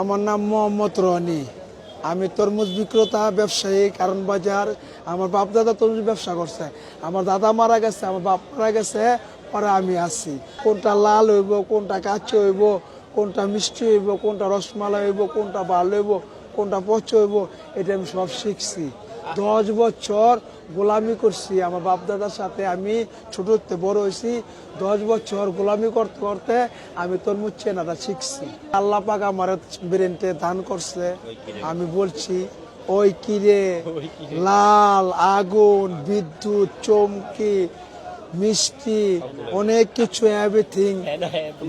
আমার নাম মোহাম্মদ রনি। আমি তরমুজ বিক্রেতা, ব্যবসায়ী, কারণ বাজার। আমার বাপ দাদা তরমুজ ব্যবসা করছে। আমার দাদা মারা গেছে, আমার বাপ মারা গেছে, পরে আমি আছি। কোনটা লাল হইব, কোনটা কাঁচা হইব, কোনটা মিষ্টি হইব, কোনটা রসমালাই হইব, কোনটা ভালো হইব, কোনটা পচা হইব, এটা আমি সব শিখছি। 10 বছর গোলামি করছি আমার বাপ দাদার সাথে। আমি ছোট থেকে বড় হয়েছি। 10 বছর গোলামি করতে করতে আমি তরমুজ চেনাটা শিখছি। আল্লাহ পাক আমার ব্রেনতে দান করছে। আমি বলছি, ওই কিরে, লাল আগুন, বিদ্যুৎ, চমকি, মিষ্টি, অনেক কিছু, এভরিথিং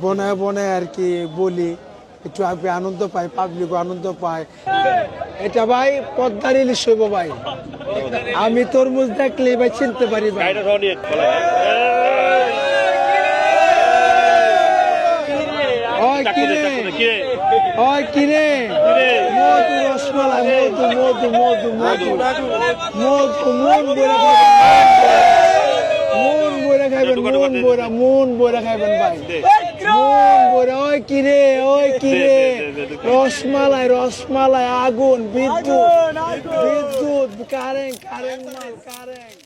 বনায় বনায় আর কি বলি। একটু আমি আনন্দ পাই, পাবলিক আনন্দ পায়। এটা ভাই পদ্মার ইলিশ হইব ভাই। আমি তরমুজ দেখলে ভাই চিনতে পারি ভাই। মধু, রসমালাই, মধু মধু মধু মধু মধু, মন বইরা খাইবেন, মন বইরা খাইবেন ভাই, মন বইরা। ওই কিরে, ওই কিরে, রসমালাই, রসমালাই, আগুন, বিদ্যুৎ, বিদ্যুৎ, কারেন্ট, কারেন্ট, কারেন্ট।